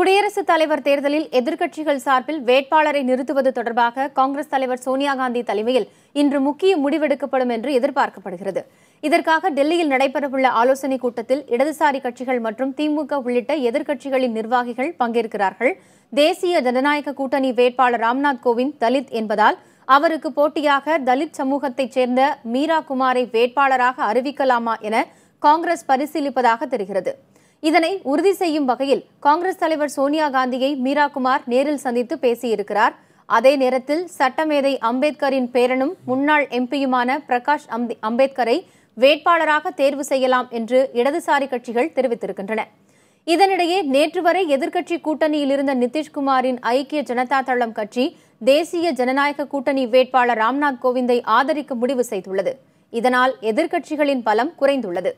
குடியரசுத் தலைவர் தேர்தலில் எதிர்க்கட்சிகள் சார்பில் வேட்பாளரை நிறுத்துவது தொடர்பாக காங்கிரஸ் தலைவர் சோனியா காந்தி தலைமையில் இன்று முக்கிய முடிவெடுக்கப்படும் என்று எதிர்பார்க்கப்படுகிறது. இதற்காக டெல்லியில் நடைபெறவுள்ள ஆலோசனைக் கூட்டத்தில் இடதுசாரி கட்சிகள் மற்றும் திமுக உள்ளிட்ட எதிர்க்கட்சிகளின் நிர்வாகிகள் பங்கேற்கிறார்கள். தேசிய ஜனநாயக கூட்டணி வேட்பாளர் ராம்நாத் கோவிந்த் தலித் என்பதால் அவருக்கு போட்டியாக தலித் சமூகத்தைச் சேர்ந்த மீரா குமாரை வேட்பாளராக அறிவிக்கலாமா என காங்கிரஸ் பரிசீலிப்பதாக தெரிகிறது. இதனை உறுதி செய்யும் வகையில் காங்கிரஸ் தலைவர் சோனியா காந்தியை மீரா குமார் நேரில் சந்தித்து பேசியிருக்கிறார். அதே நேரத்தில் சட்டமேதை அம்பேத்கரின் பேரனும் முன்னாள் எம்பியுமான பிரகாஷ் அம்பேத்கரை வேட்பாளராக தேர்வு செய்யலாம் என்று இடதுசாரி கட்சிகள் தெரிவித்திருக்கின்றன. இதனிடையே நேற்று வரை எதிர்க்கட்சி கூட்டணியில் இருந்த நிதிஷ்குமாரின் ஐக்கிய ஜனதா தளம் கட்சி தேசிய ஜனநாயக கூட்டணி வேட்பாளர் ராம்நாத் கோவிந்தை ஆதரிக்க முடிவு செய்துள்ளது. இதனால் எதிர்க்கட்சிகளின் பலம் குறைந்துள்ளது.